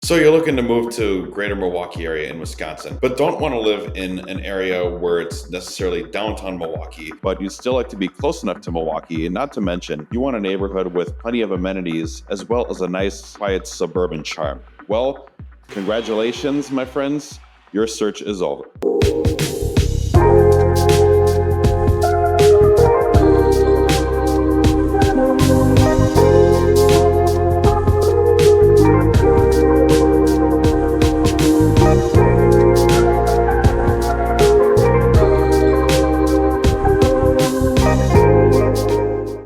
So you're looking to move to greater Milwaukee area in Wisconsin, but don't want to live in an area where it's necessarily downtown Milwaukee, but you'd still like to be close enough to Milwaukee, and not to mention you want a neighborhood with plenty of amenities as well as a nice, quiet suburban charm. Well, congratulations, my friends. Your search is over.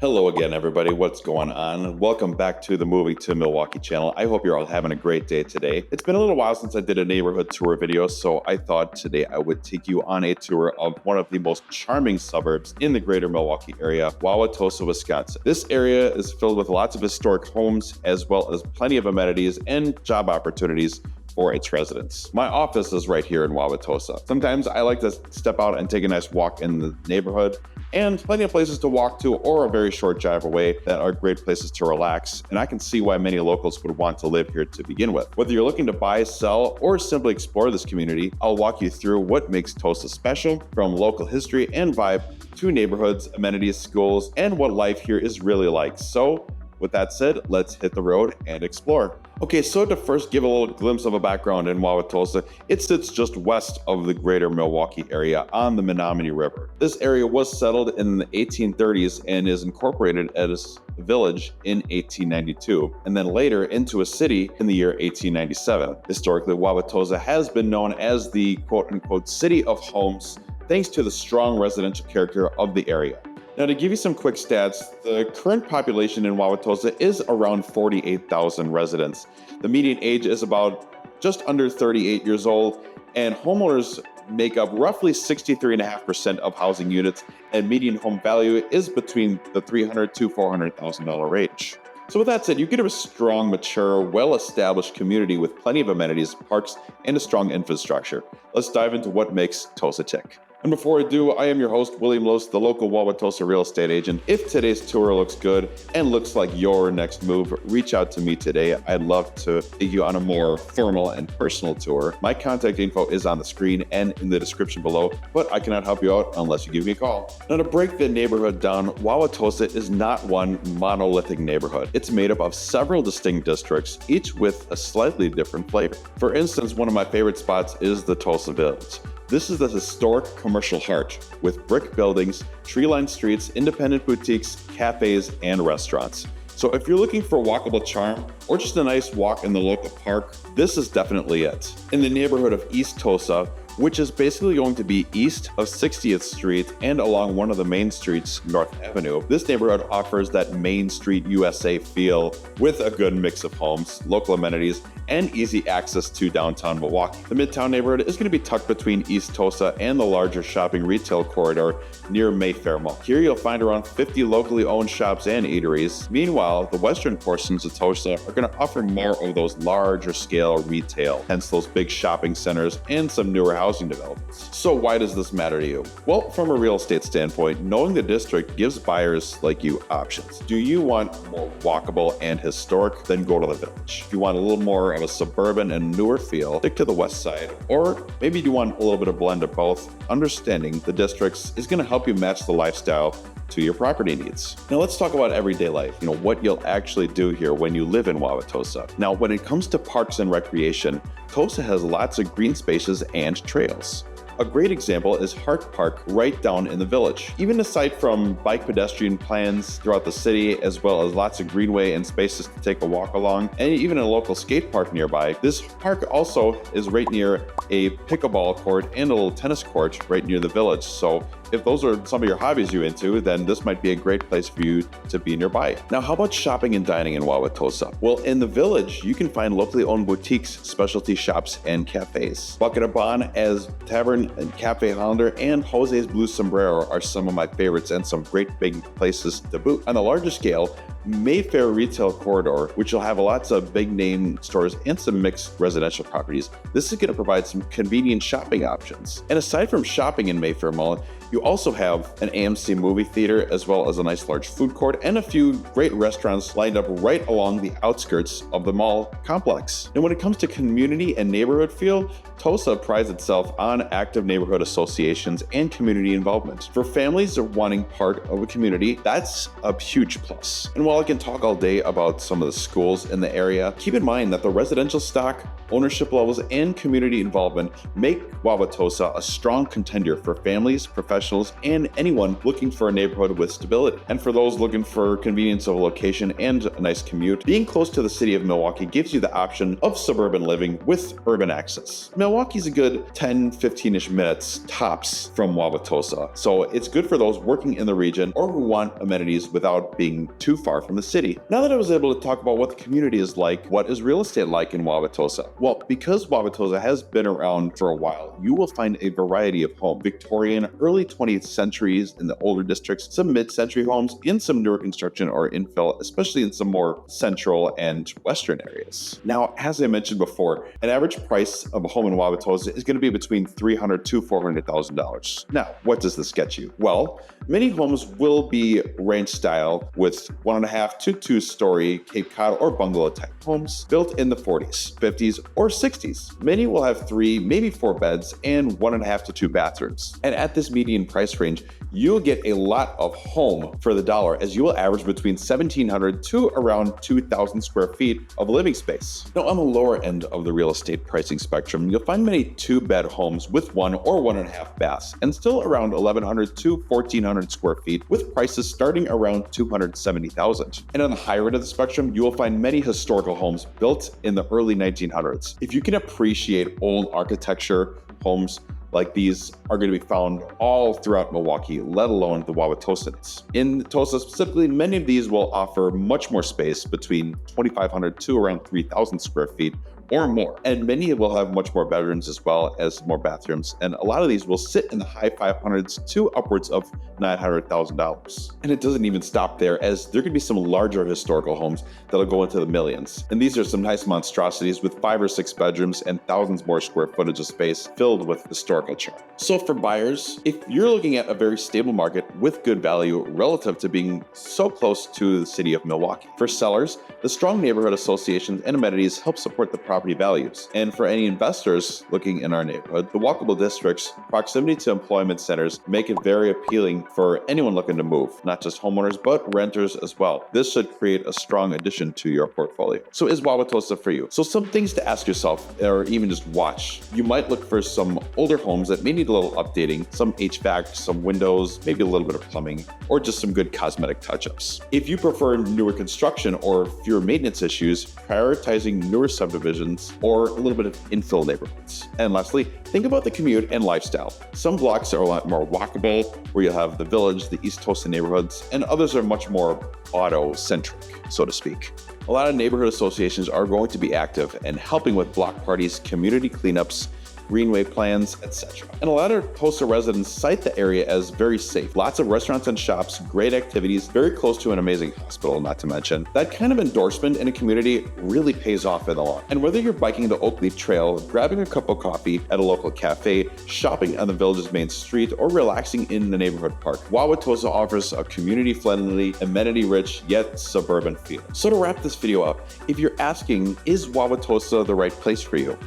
Hello again, everybody. What's going on? Welcome back to the Moving to Milwaukee channel. I hope you're all having a great day today. It's been a little while since I did a neighborhood tour video, so I thought today I would take you on a tour of one of the most charming suburbs in the greater Milwaukee area, Wauwatosa, Wisconsin. This area is filled with lots of historic homes, as well as plenty of amenities and job opportunities for its residents. My office is right here in Wauwatosa. Sometimes I like to step out and take a nice walk in the neighborhood, and plenty of places to walk to or a very short drive away that are great places to relax, and I can see why many locals would want to live here to begin with. Whether you're looking to buy, sell, or simply explore this community, I'll walk you through what makes Tosa special, from local history and vibe to neighborhoods, amenities, schools, and what life here is really like. So with that said, let's hit the road and explore. Okay, so to first give a little glimpse of a background in Wauwatosa, it sits just west of the greater Milwaukee area on the Menominee River. This area was settled in the 1830s and is incorporated as a village in 1892, and then later into a city in the year 1897. Historically, Wauwatosa has been known as the quote-unquote city of homes, thanks to the strong residential character of the area. Now, to give you some quick stats, the current population in Wauwatosa is around 48,000 residents. The median age is about just under 38 years old, and homeowners make up roughly 63.5% of housing units, and median home value is between the $300,000 to $400,000 range. So with that said, you get a strong, mature, well-established community with plenty of amenities, parks, and a strong infrastructure. Let's dive into what makes Tosa tick. And before I do, I am your host, William Los, the local Wauwatosa real estate agent. If today's tour looks good and looks like your next move, reach out to me today. I'd love to take you on a more formal and personal tour. My contact info is on the screen and in the description below, but I cannot help you out unless you give me a call. Now, to break the neighborhood down, Wauwatosa is not one monolithic neighborhood. It's made up of several distinct districts, each with a slightly different flavor. For instance, one of my favorite spots is the Tosa Village. This is the historic commercial heart with brick buildings, tree-lined streets, independent boutiques, cafes, and restaurants. So if you're looking for walkable charm or just a nice walk in the local park, this is definitely it. In the neighborhood of East Tosa, which is basically going to be east of 60th Street and along one of the main streets, North Avenue, this neighborhood offers that Main Street USA feel with a good mix of homes, local amenities, and easy access to downtown Milwaukee. The Midtown neighborhood is going to be tucked between East Tosa and the larger shopping retail corridor near Mayfair Mall. Here you'll find around 50 locally owned shops and eateries. Meanwhile, the western portions of Tosa are going to offer more of those larger scale retail, hence those big shopping centers and some newer housing developments. So why does this matter to you? Well, from a real estate standpoint, knowing the district gives buyers like you options. Do you want more walkable and historic? Then go to the village. If you want a little more of a suburban and newer feel, stick to the west side. Or maybe you want a little bit of blend of both. Understanding the districts is going to help you match the lifestyle to your property needs. Now let's talk about everyday life, what you'll actually do here when you live in Wauwatosa. Now, when it comes to parks and recreation, Tosa has lots of green spaces and trails. A great example is Hart Park right down in the village. Even aside from bike pedestrian plans throughout the city, as well as lots of greenway and spaces to take a walk along, and even a local skate park nearby, this park also is right near a pickleball court and a little tennis court right near the village. So if those are some of your hobbies you're into, then this might be a great place for you to be nearby. Now, how about shopping and dining in Wauwatosa? Well, in the village, you can find locally owned boutiques, specialty shops, and cafes. Bucket of Bon as Tavern and Cafe Hollander and Jose's Blue Sombrero are some of my favorites and some great big places to boot. On the larger scale, Mayfair retail corridor, which will have lots of big name stores and some mixed residential properties. This is going to provide some convenient shopping options. And aside from shopping in Mayfair Mall, you also have an AMC movie theater, as well as a nice large food court and a few great restaurants lined up right along the outskirts of the mall complex. And when it comes to community and neighborhood feel, Tosa prides itself on active neighborhood associations and community involvement. For families wanting part of a community, that's a huge plus. And while I can talk all day about some of the schools in the area, keep in mind that the residential stock, ownership levels, and community involvement make Wauwatosa a strong contender for families, professionals, and anyone looking for a neighborhood with stability. And for those looking for convenience of a location and a nice commute, being close to the city of Milwaukee gives you the option of suburban living with urban access. Milwaukee's a good 10-15-ish minutes tops from Wauwatosa, so it's good for those working in the region or who want amenities without being too far from the city. Now that I was able to talk about what the community is like, what is real estate like in Wauwatosa? Well, because Wauwatosa has been around for a while, you will find a variety of homes. Victorian, early 20th centuries in the older districts, some mid-century homes, and some newer construction or infill, especially in some more central and western areas. Now, as I mentioned before, an average price of a home in Wauwatosa is going to be between $300,000 to $400,000. Now, what does this get you? Well, many homes will be ranch style with 1.5 to 2-story Cape Cod or bungalow type homes built in the 40s, 50s, or 60s. Many will have 3, maybe 4 beds and 1.5 to 2 bathrooms. And at this median price range, you'll get a lot of home for the dollar, as you will average between 1,700 to around 2,000 square feet of living space. Now, on the lower end of the real estate pricing spectrum, you'll find many 2-bed homes with 1 or 1.5 baths, and still around 1,100 to 1,400 square feet, with prices starting around $270,000. And on the higher end of the spectrum, you will find many historical homes built in the early 1900s. If you can appreciate old architecture, homes like these are going to be found all throughout Milwaukee, let alone the Wauwatosans. In Tosa specifically, many of these will offer much more space, between 2,500 to around 3,000 square feet or more. And many will have much more bedrooms as well as more bathrooms. And a lot of these will sit in the high 500s to upwards of $900,000. And it doesn't even stop there, as there could be some larger historical homes that'll go into the millions. And these are some nice monstrosities with 5 or 6 bedrooms and thousands more square footage of space filled with historical charm. So for buyers, if you're looking at a very stable market with good value relative to being so close to the city of Milwaukee. For sellers, the strong neighborhood associations and amenities help support the property values. And for any investors looking in our neighborhood, the walkable districts, proximity to employment centers make it very appealing for anyone looking to move, not just homeowners, but renters as well. This should create a strong addition to your portfolio. So is Wauwatosa for you? So some things to ask yourself, or even just watch. You might look for some older homes that may need a little updating, some HVAC, some windows, maybe a little bit of plumbing, or just some good cosmetic touch-ups. If you prefer newer construction or fewer maintenance issues, prioritizing newer subdivisions or a little bit of infill neighborhoods. And lastly, think about the commute and lifestyle. Some blocks are a lot more walkable, where you'll have the Village, the East Tosa neighborhoods, and others are much more auto-centric, so to speak. A lot of neighborhood associations are going to be active and helping with block parties, community cleanups, greenway plans, etc. And a lot of Tosa residents cite the area as very safe. Lots of restaurants and shops, great activities, very close to an amazing hospital, not to mention. That kind of endorsement in a community really pays off in the long. And whether you're biking the Oakleaf Trail, grabbing a cup of coffee at a local cafe, shopping on the village's main street, or relaxing in the neighborhood park, Wauwatosa offers a community-friendly, amenity-rich, yet suburban feel. So to wrap this video up, if you're asking, is Wauwatosa the right place for you?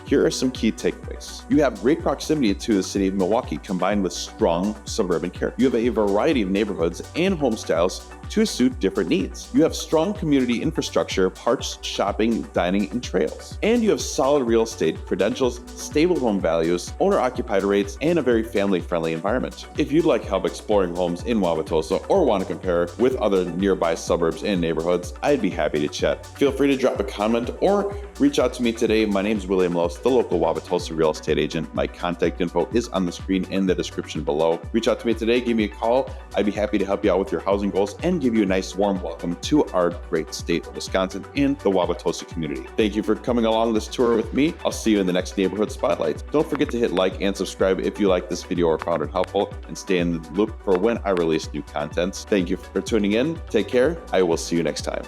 Here are some key takeaways. You have great proximity to the city of Milwaukee combined with strong suburban character. You have a variety of neighborhoods and home styles to suit different needs. You have strong community infrastructure, parks, shopping, dining, and trails. And you have solid real estate credentials, stable home values, owner-occupied rates, and a very family-friendly environment. If you'd like help exploring homes in Wauwatosa or want to compare with other nearby suburbs and neighborhoods, I'd be happy to chat. Feel free to drop a comment or reach out to me today. My name's William Los, the local Wauwatosa real estate agent. My contact info is on the screen in the description below. Reach out to me today, give me a call. I'd be happy to help you out with your housing goals and give you a nice warm welcome to our great state of Wisconsin and the Wauwatosa community. Thank you for coming along this tour with me. I'll see you in the next Neighborhood Spotlight. Don't forget to hit like and subscribe if you like this video or found it helpful, and stay in the loop for when I release new content. Thank you for tuning in. Take care. I will see you next time.